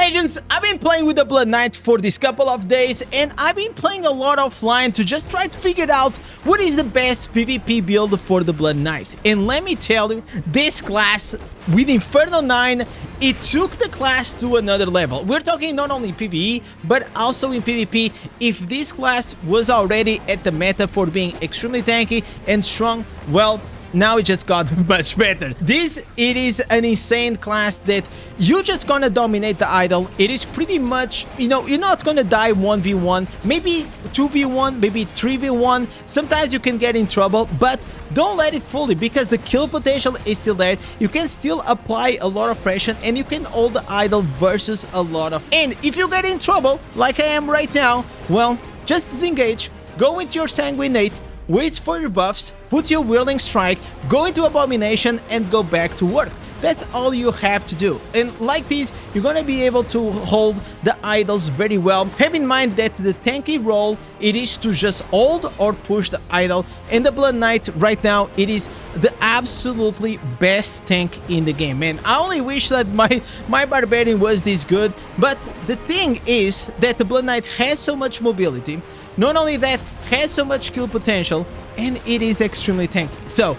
Legends, I've been playing with the Blood Knight for this couple of days, and I've been playing a lot offline to just try to figure out what is the best PvP build for the Blood Knight. And let me tell you, this class with Inferno 9, it took the class to another level. We're talking not only PvE, but also in PvP. If this class was already at the meta for being extremely tanky and strong, well, now it just got much better. It is an insane class that you're just gonna dominate the idol. It is pretty much, you know, you're not gonna die 1v1, maybe 2v1, maybe 3v1. Sometimes you can get in trouble, but don't let it fool you, because the kill potential is still there. You can still apply a lot of pressure, and you can hold the idol versus a lot of... And if you get in trouble, like I am right now, well, just disengage, go with your Sanguinate, wait for your buffs, put your Whirling Strike, go into Abomination, and go back to work. That's all you have to do. And like this, you're gonna be able to hold the idols very well. Have in mind that the tanky role, it is to just hold or push the idol. And the Blood Knight right now, it is the absolutely best tank in the game. Man, I only wish that my Barbarian was this good. But the thing is that the Blood Knight has so much mobility. Not only that, has so much kill potential, and it is extremely tanky. So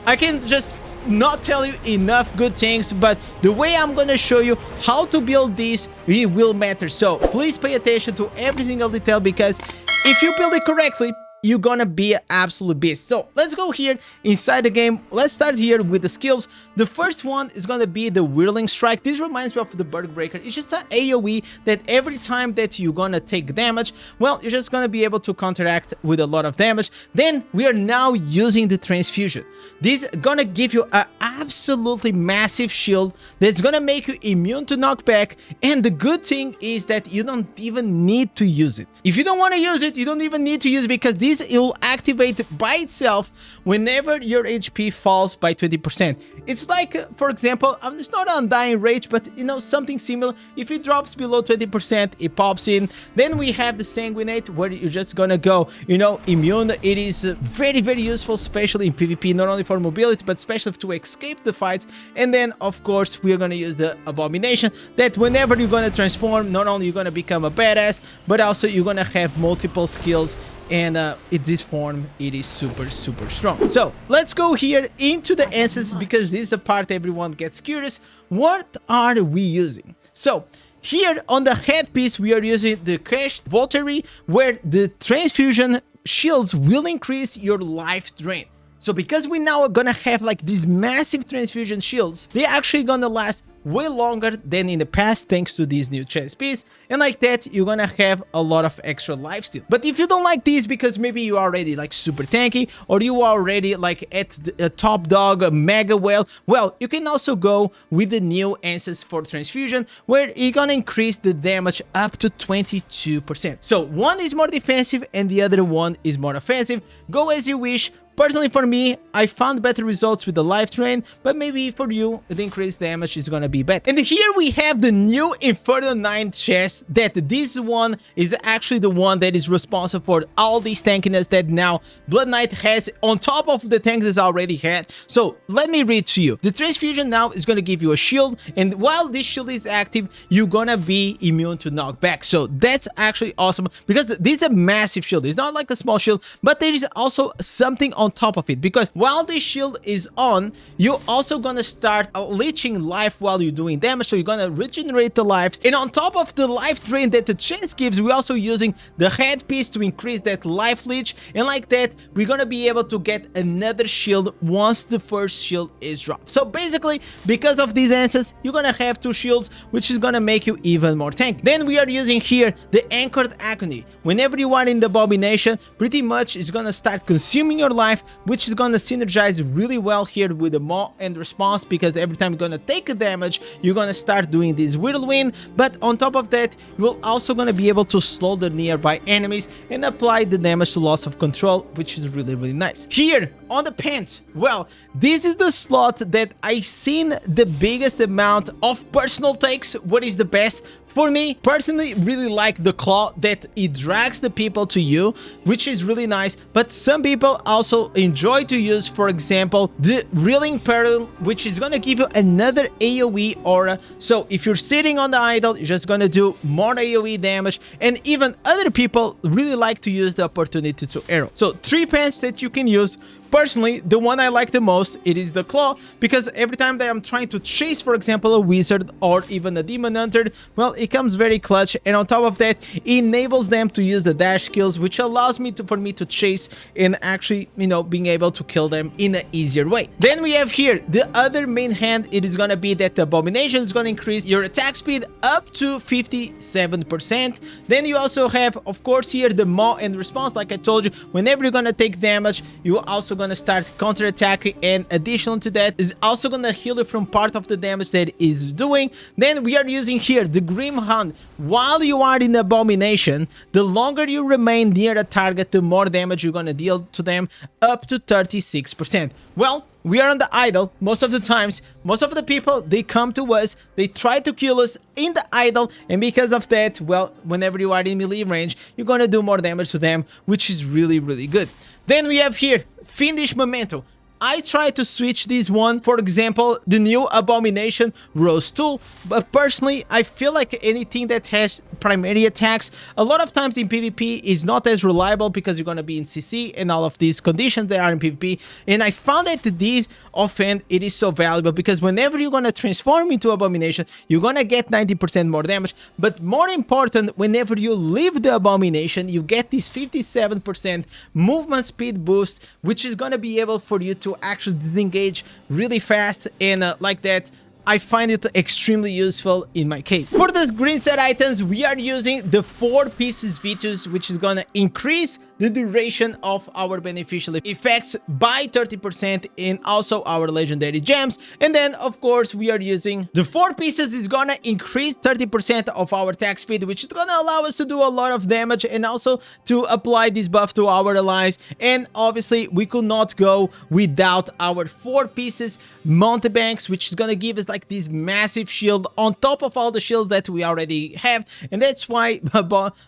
I can just not tell you enough good things, but the way I'm gonna show you how to build this, it will matter. So please pay attention to every single detail, because if you build it correctly, you're gonna be an absolute beast. So let's go here inside the game. Let's start here with the skills. The first one is gonna be the Whirling Strike. This reminds me of the Berg Breaker. It's just an AoE that every time that you're gonna take damage, well, you're just gonna be able to counteract with a lot of damage. Then we are now using the Transfusion. This is gonna give you an absolutely massive shield that's gonna make you immune to knockback. And the good thing is that you don't even need to use it. If you don't want to use it, you don't even need to use it, because this will activate by itself whenever your HP falls by 20%. It's like, for example, it's not Undying Rage, but you know, something similar. If it drops below 20%, it pops in. Then we have the Sanguinate, where you're just gonna go, you know, immune. It is very, very useful, especially in PvP, not only for mobility, but especially to escape the fights. And then, of course, we're gonna use the Abomination, that whenever you're gonna transform, not only you're gonna become a badass, but also you're gonna have multiple skills. And in this form, it is super, super strong. So let's go here into the answers, because this is the part everyone gets curious. What are we using? So here on the headpiece, we are using the Crashed Voltary, where the Transfusion shields will increase your life drain. So because we now are gonna have like these massive Transfusion shields, they're actually gonna last way longer than in the past, thanks to this new chest piece. And like that, you're gonna have a lot of extra life steal. But if you don't like this, because maybe you are already like super tanky, or you are already like at the top dog, mega well, you can also go with the new answers for Transfusion, where you're gonna increase the damage up to 22%. So one is more defensive and the other one is more offensive. Go as you wish. Personally, for me, I found better results with the life drain, but maybe for you, the increased damage is gonna be better. And here we have the new Inferno 9 chest, that this one is actually the one that is responsible for all these tankiness that now Blood Knight has on top of the tanks it's already had. So let me read to you. The Transfusion now is gonna give you a shield, and while this shield is active, you're gonna be immune to knockback. So that's actually awesome, because this is a massive shield. It's not like a small shield, but there is also something on top of it, because while this shield is on, you're also gonna start leeching life while you're doing damage. So you're gonna regenerate the lives, and on top of the life drain that the chest gives, we're also using the headpiece to increase that life leech. And like that, we're gonna be able to get another shield once the first shield is dropped. So basically, because of these answers, you're gonna have two shields, which is gonna make you even more tanky. Then we are using here the Anchored Agony. Whenever you are in the Abomination, pretty much it's gonna start consuming your life, which is gonna synergize really well here with the Maw and Response, because every time you're gonna take a damage, you're gonna start doing this whirlwind. But on top of that, you're also gonna be able to slow the nearby enemies and apply the damage to loss of control, which is really, really nice. Here on the pants, well, this is the slot that I've seen the biggest amount of personal takes. What is the best? For me, personally, really like the claw, that it drags the people to you, which is really nice. But some people also also enjoy to use, for example, the Reeling Peril, which is gonna give you another AoE aura. So if you're sitting on the idol, you're just gonna do more AoE damage, and even other people really like to use the opportunity to arrow. So 3 pants that you can use. Personally, the one I like the most, it is the Claw, because every time that I'm trying to chase, for example, a wizard or even a demon hunter, well, it comes very clutch, and on top of that, it enables them to use the dash skills, which allows me for me to chase and actually, you know, being able to kill them in an easier way. Then we have here the other main hand. It is gonna be that the Abomination is gonna increase your attack speed up to 57%. Then you also have, of course, here the Maw and Response. Like I told you, whenever you're gonna take damage, you also gonna start counter-attacking, and additional to that is also gonna heal you from part of the damage that it is doing. Then we are using here the Grim Hunt. While you are in Abomination, the longer you remain near the target, the more damage you're gonna deal to them, up to 36%. Well, we are on the idol. Most of the times, most of the people, they come to us, they try to kill us in the idol, and because of that, well, whenever you are in melee range, you're gonna do more damage to them, which is really, really good. Then we have here Fiendish Memento. I try to switch this one, for example, the new Abomination Rose tool, but personally, I feel like anything that has primary attacks, a lot of times in PvP is not as reliable because you're gonna be in CC and all of these conditions that are in PvP, and I found that this offhand, it is so valuable because whenever you're gonna transform into Abomination, you're gonna get 90% more damage, but more important, whenever you leave the Abomination, you get this 57% movement speed boost, which is gonna be able for you to actually disengage really fast, and like that, I find it extremely useful in my case. For the green set items, we are using the 4 pieces Vitus, which is gonna increase the duration of our beneficial effects by 30%, and also our legendary gems. And then, of course, we are using the 4 pieces is gonna increase 30% of our attack speed, which is gonna allow us to do a lot of damage and also to apply this buff to our allies. And obviously, we could not go without our 4 pieces mountebanks, which is gonna give us like this massive shield on top of all the shields that we already have. And that's why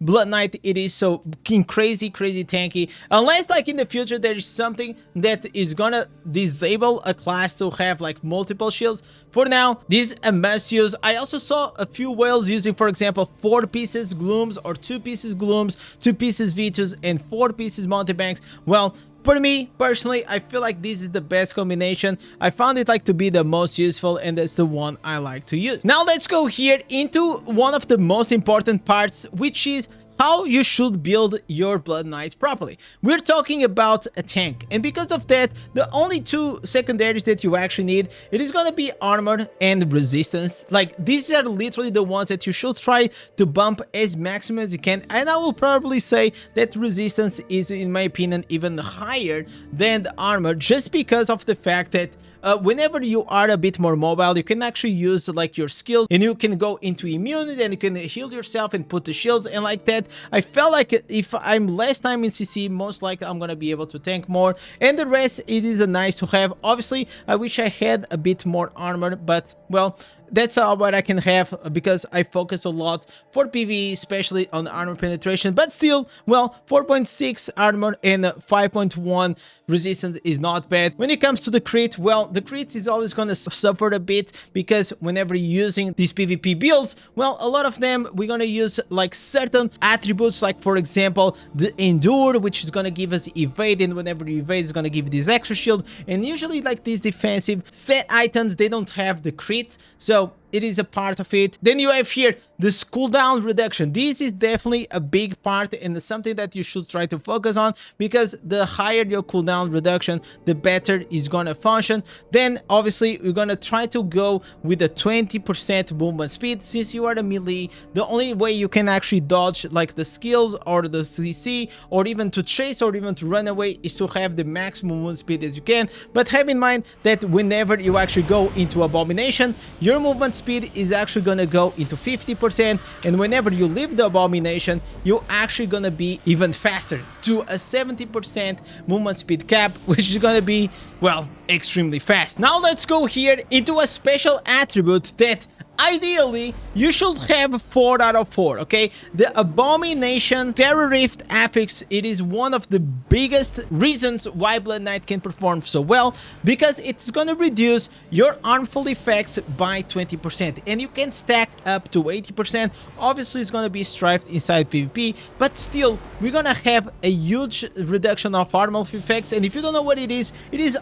Blood Knight, it is so crazy tanky, unless like in the future there is something that is gonna disable a class to have like multiple shields. For now, this is a must use. I also saw a few whales using, for example, 4 pieces Glooms or 2 pieces Glooms, 2 pieces Vitus, and 4 pieces mountebanks. Well, for me, personally, I feel like this is the best combination. I found it like to be the most useful, and that's the one I like to use. Now let's go here into one of the most important parts, which is how you should build your Blood Knight properly. We're talking about a tank, and because of that, the only 2 secondaries that you actually need, it is gonna be armor and resistance. Like, these are literally the ones that you should try to bump as maximum as you can, and I will probably say that resistance is, in my opinion, even higher than the armor, just because of the fact that whenever you are a bit more mobile, you can actually use like your skills, and you can go into immunity, and you can heal yourself and put the shields, and like that, I felt like if I'm less time in CC, most likely I'm gonna be able to tank more, and the rest, it is a nice to have. Obviously, I wish I had a bit more armor, but well, that's what I can have because I focus a lot for PvE, especially on armor penetration. But still, well, 4.6 armor and 5.1 resistance is not bad. When it comes to the crit, well, the crit is always going to suffer a bit because whenever you're using these PvP builds, well, a lot of them, we're going to use like certain attributes, like for example, the Endure, which is going to give us evade, and whenever you evade, it's going to give this extra shield. And usually like these defensive set items, they don't have the crit, so it is a part of it. Then you have here this cooldown reduction. This is definitely a big part and something that you should try to focus on, because the higher your cooldown reduction, the better it's gonna function. Then obviously we're gonna try to go with a 20% movement speed. Since you are the melee, the only way you can actually dodge like the skills or the CC, or even to chase or even to run away, is to have the max movement speed as you can. But have in mind that whenever you actually go into Abomination, your movement speed is actually gonna go into 50%, and whenever you leave the Abomination, you're actually gonna be even faster to a 70% movement speed cap, which is gonna be, well, extremely fast. Now let's go here into a special attribute that ideally you should have 4 out of 4, okay? The Abomination Terror Rift affix, it is one of the biggest reasons why Blood Knight can perform so well, because it's gonna reduce your harmful effects by 20%, and you can stack up to 80%. Obviously, it's gonna be strifed inside PvP, but still, we're gonna have a huge reduction of harmful effects. And if you don't know what it is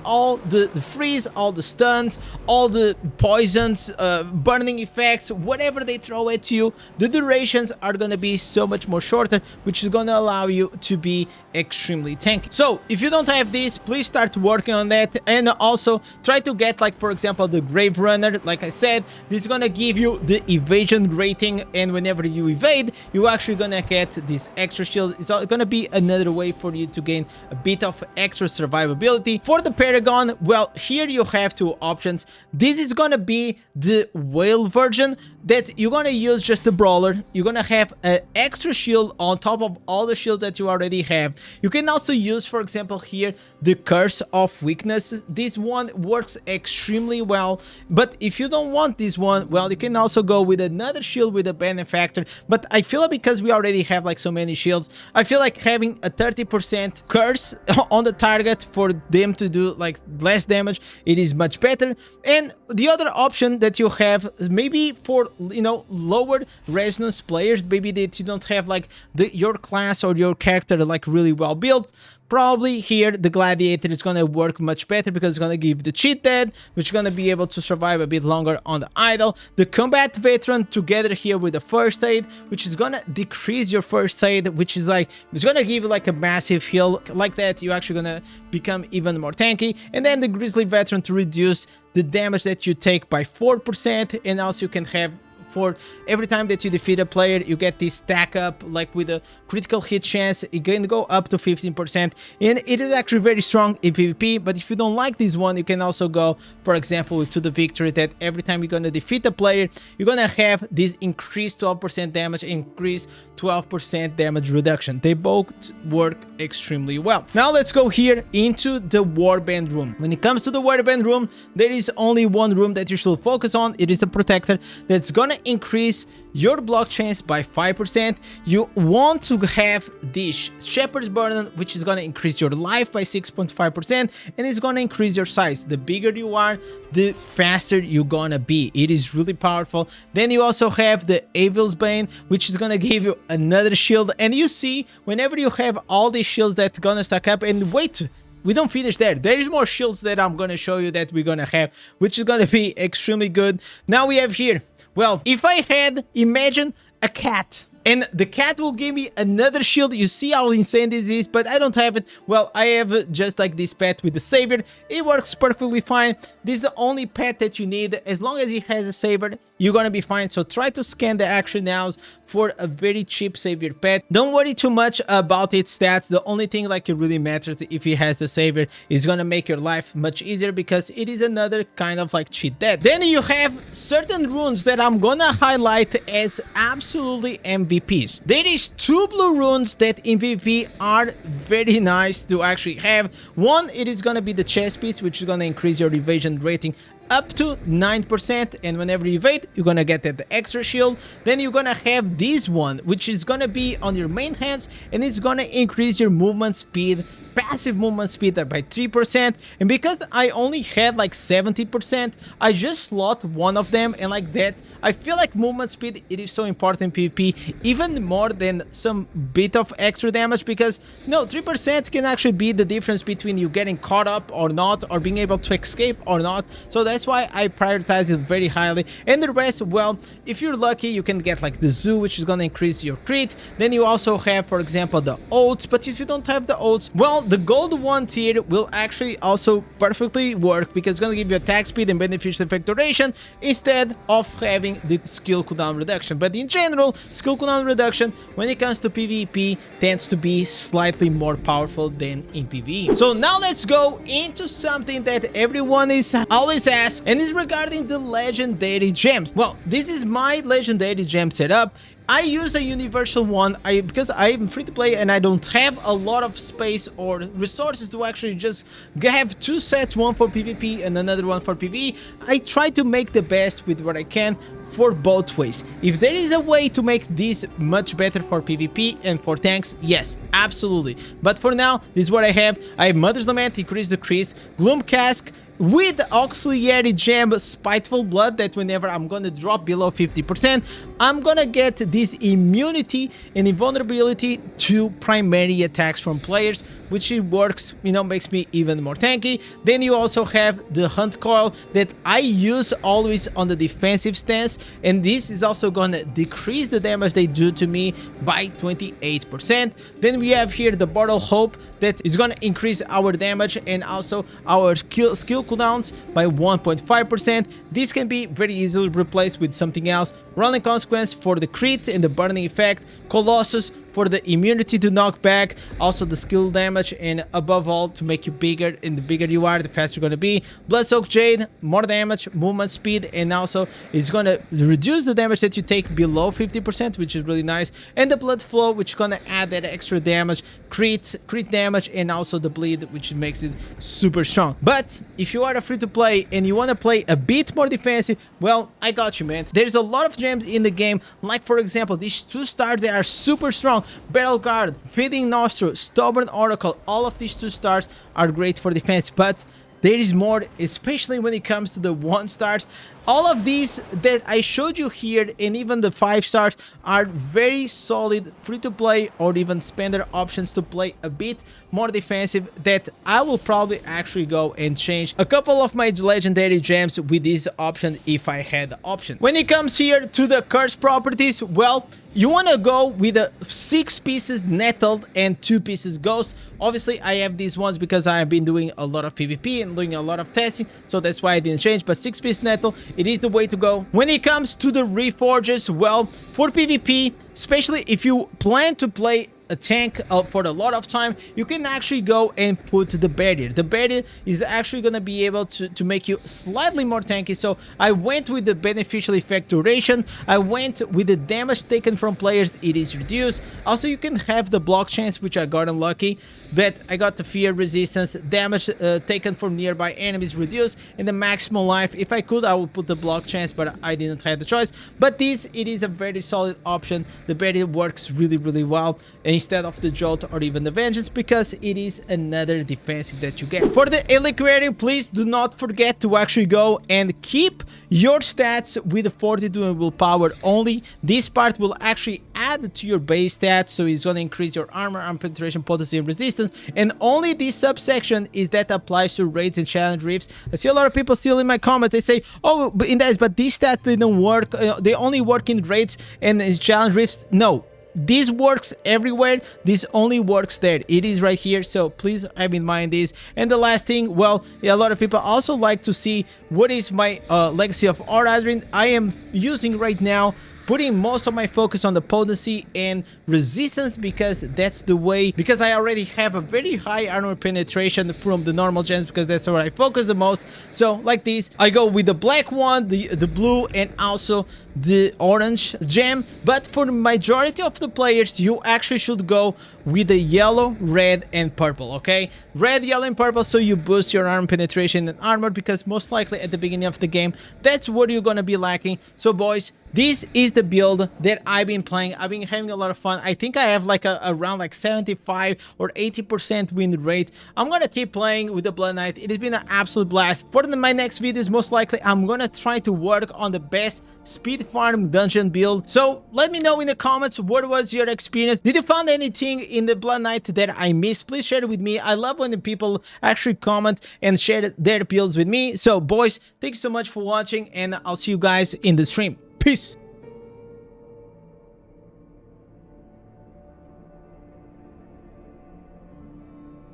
all the freeze, all the stuns, all the poisons, burning effects, whatever they throw at you. The durations are gonna be so much more shorter, which is gonna allow you to be extremely tanky. So if you don't have this, please start working on that, and also try to get, like, for example, the Grave Runner. Like I said, this is gonna give you the evasion rating, and whenever you evade, you actually gonna get this extra shield. It's gonna be another way for you to gain a bit of extra survivability. For the Paragon, well, here you have two options. This is gonna be the whale version that you're gonna use just a brawler. You're gonna have an extra shield on top of all the shields that you already have. You can also use, for example, here the Curse of Weakness. This one works extremely well, but if you don't want this one, well, you can also go with another shield with a Benefactor. But I feel like because we already have like so many shields, I feel like having a 30% curse on the target for them to do like less damage, it is much better. And the other option that you have, maybe for, you know, lower resonance players, maybe that you don't have like your class or your character like really well built, probably here the Gladiator is gonna work much better, because it's gonna give the cheat dead, which is gonna be able to survive a bit longer on the idle. The Combat Veteran together here with the First Aid, which is gonna decrease your First Aid, which is like, it's gonna give you like a massive heal. Like that, you're actually gonna become even more tanky. And then the Grizzly Veteran to reduce the damage that you take by 4%, and also you can have, for every time that you defeat a player, you get this stack up, like with a critical hit chance. It can go up to 15%, and it is actually very strong in PvP. But if you don't like this one, you can also go, for example, to the Victory, that every time you're gonna defeat a player, you're gonna have this increased 12% damage, increased 12% damage reduction. They both work extremely well. Now let's go here into the Warband Room. When it comes to the Warband Room, there is only one room that you should focus on. It is the Protector, that's gonna increase your block chance by 5%. You want to have this Shepherd's Burden, which is going to increase your life by 6.5%, and it's going to increase your size. The bigger you are, the faster you're gonna be. It is really powerful. Then you also have the Evil's Bane, which is gonna give you another shield. And you see, whenever you have all these shields that's gonna stack up, and wait, we don't finish there. There is more shields that I'm gonna show you that we're gonna have, which is gonna be extremely good. Now we have here, well, if I had, imagine a cat, and the cat will give me another shield. You see how insane this is, but I don't have it. Well, I have just like this pet with the savior. It works perfectly fine. This is the only pet that you need. As long as it has a savior, you're gonna be fine. So try to scan the action nows for a very cheap savior pet. Don't worry too much about its stats. The only thing like it really matters if it has the savior is gonna make your life much easier, because it is another kind of like cheat dead. Then you have certain runes that I'm gonna highlight as absolutely MVPs. There is 2 blue runes that in PvP are very nice to actually have. One, it is gonna be the chest piece, which is gonna increase your evasion rating up to 9%, and whenever you evade, you're gonna get that extra shield. Then you're gonna have this one, which is gonna be on your main hands, and it's gonna increase your movement speed, passive movement speed by 3%. And because I only had like 70%, I just slot one of them, and like that, I feel like movement speed, it is so important in PvP, even more than some bit of extra damage, because no, 3% can actually be the difference between you getting caught up or not, or being able to escape or not. So that's why I prioritize it very highly. And the rest, well, if you're lucky, you can get like the Zoo, which is gonna increase your crit. Then you also have, for example, the Oats. But if you don't have the Oats, well, the gold 1 tier will actually also perfectly work, because it's gonna give you attack speed and beneficial effect duration instead of having the skill cooldown reduction. But in general, skill cooldown reduction when it comes to PvP tends to be slightly more powerful than in PvE. So now let's go into something that everyone is always asked, and is regarding the legendary gems. Well, this is my legendary gem setup, I use a universal one because I'm free to play and I don't have a lot of space or resources to actually just have two sets, one for PvP and another one for PvE. I try to make the best with what I can for both ways. If there is a way to make this much better for PvP and for tanks, yes, absolutely. But for now, this is what I have. I have Mother's Lament, Increase Decrease, Gloom Cask, with Auxiliary Gem Spiteful Blood, that whenever I'm gonna drop below 50%, I'm gonna get this immunity and invulnerability to primary attacks from players, which it works, you know, makes me even more tanky. Then you also have the Hunt Coil that I use always on the defensive stance, and this is also gonna decrease the damage they do to me by 28%. Then we have here the Bottle Hope that is gonna increase our damage and also our skill cooldowns by 1.5%. This can be very easily replaced with something else. Rolling Consequence for the crit and the burning effect, Colossus for the immunity to knockback, also the skill damage, and above all to make you bigger, and the bigger you are, the faster you're gonna be. Bloodsoaked Jade, more damage, movement speed, and also it's gonna reduce the damage that you take below 50%, which is really nice. And the Blood Flow, which is gonna add that extra damage, crit damage, and also the bleed, which makes it super strong. But if you are a free to play and you want to play a bit more defensive, well, I got you, man. There's a lot of gems in the game, like for example these 2 stars, they are super strong. Battle Guard, Feeding Nostril, Stubborn Oracle, all of these 2 stars are great for defense, but there is more, especially when it comes to the 1 stars. All of these that I showed you here and even the 5 stars are very solid free to play or even spender options to play a bit more defensive, that I will probably actually go and change a couple of my legendary gems with this option if I had the option. When it comes here to the curse properties, well, you want to go with a 6 pieces nettled and 2 pieces ghost. Obviously I have these ones because I have been doing a lot of PvP and doing a lot of testing, so that's why I didn't change, but 6 piece nettle, it is the way to go. When it comes to the reforges, well, for PvP, especially if you plan to play a tank for a lot of time, you can actually go and put the barrier. The barrier is actually going to be able to make you slightly more tanky, so I went with the beneficial effect duration. I went with the damage taken from players, it is reduced. Also, you can have the block chance, which I got unlucky, but I got the fear resistance, damage taken from nearby enemies reduced, and the maximum life. If I could, I would put the block chance, but I didn't have the choice. But this, it is a very solid option. The barrier works really well instead of the jolt or even the vengeance, because it is another defensive that you get. For the Helliquary, please do not forget to actually go and keep your stats with the fortitude and willpower only. This part will actually add to your base stats, so it's going to increase your armor penetration, potency, and resistance. And only this subsection is that applies to raids and challenge rifts. I see a lot of people still in my comments, they say, oh, but Indez, but these stats, they don't work, they only work in raids and in challenge rifts. No, this works everywhere, this only works there. It is right here, so please have in mind this. And the last thing, well, yeah, a lot of people also like to see what is my legacy of Horadrim. I am using right now, putting most of my focus on the potency and resistance, because that's the way, because I already have a very high armor penetration from the normal gems, because that's where I focus the most. So like this, I go with the black one, the blue, and also the orange gem. But for the majority of the players, you actually should go with the yellow, red, and purple, okay? Red, yellow, and purple, so you boost your armor penetration and armor, because most likely at the beginning of the game, that's what you're gonna be lacking. So boys, this is the build that I've been playing. I've been having a lot of fun. I think I have like around like 75 or 80% win rate. I'm gonna keep playing with the Blood Knight. It has been an absolute blast. For my next videos, most likely I'm gonna try to work on the best speed farm dungeon build. So let me know in the comments, what was your experience? Did you find anything in the Blood Knight that I missed? Please share it with me. I love when the people actually comment and share their builds with me. So boys, thanks so much for watching, and I'll see you guys in the stream. Peace.